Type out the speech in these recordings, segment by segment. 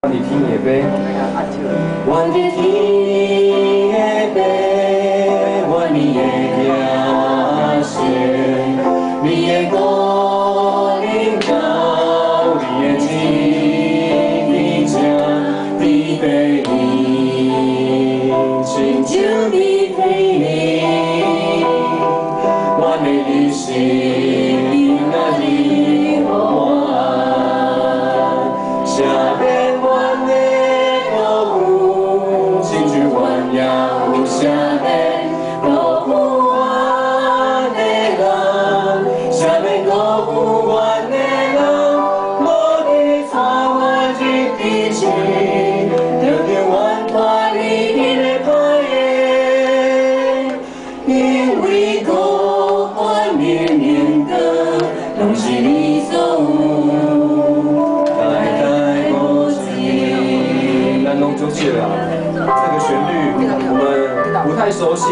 我伫天的杯，我伫天的杯，我你的行线，你的高领导，你的旨意正伫杯里，亲像伫天里，我的日心那里我。 下面我的歌舞，亲像鸳鸯下面歌舞我的人，下面歌舞我的人，我的错我一滴情，着着阮拖你的牌的，因为高官面面的，拢是你所有。 就记了这个旋律，我们不太熟悉，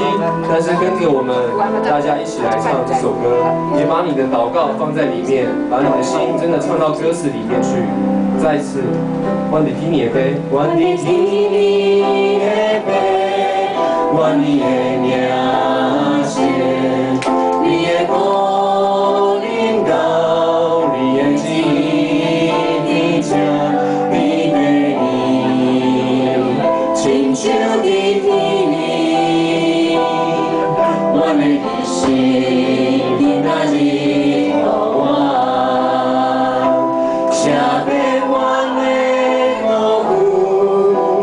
但是跟着我们大家一起来唱这首歌，也把你的祷告放在里面，把你的心真的唱到歌词里面去。再一次，我的天的杯，我的天的杯，我你的名线，你的高领导，你的旨意正。 亲像伫天里，我的日心伫那里我，写遍阮的歌舞，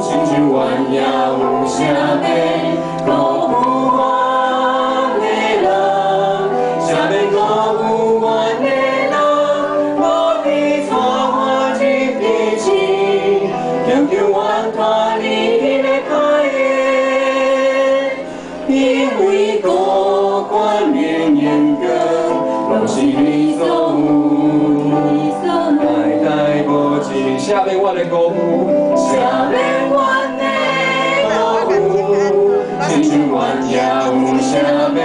亲像鸳鸯写遍歌舞我的人，写遍歌舞我的人，我的错我一笔情，叫叫阮拖你。 因为高官面严格，拢是你所有，代代无尽。下面我的歌舞，下面我的歌舞，亲像鸳鸯下面。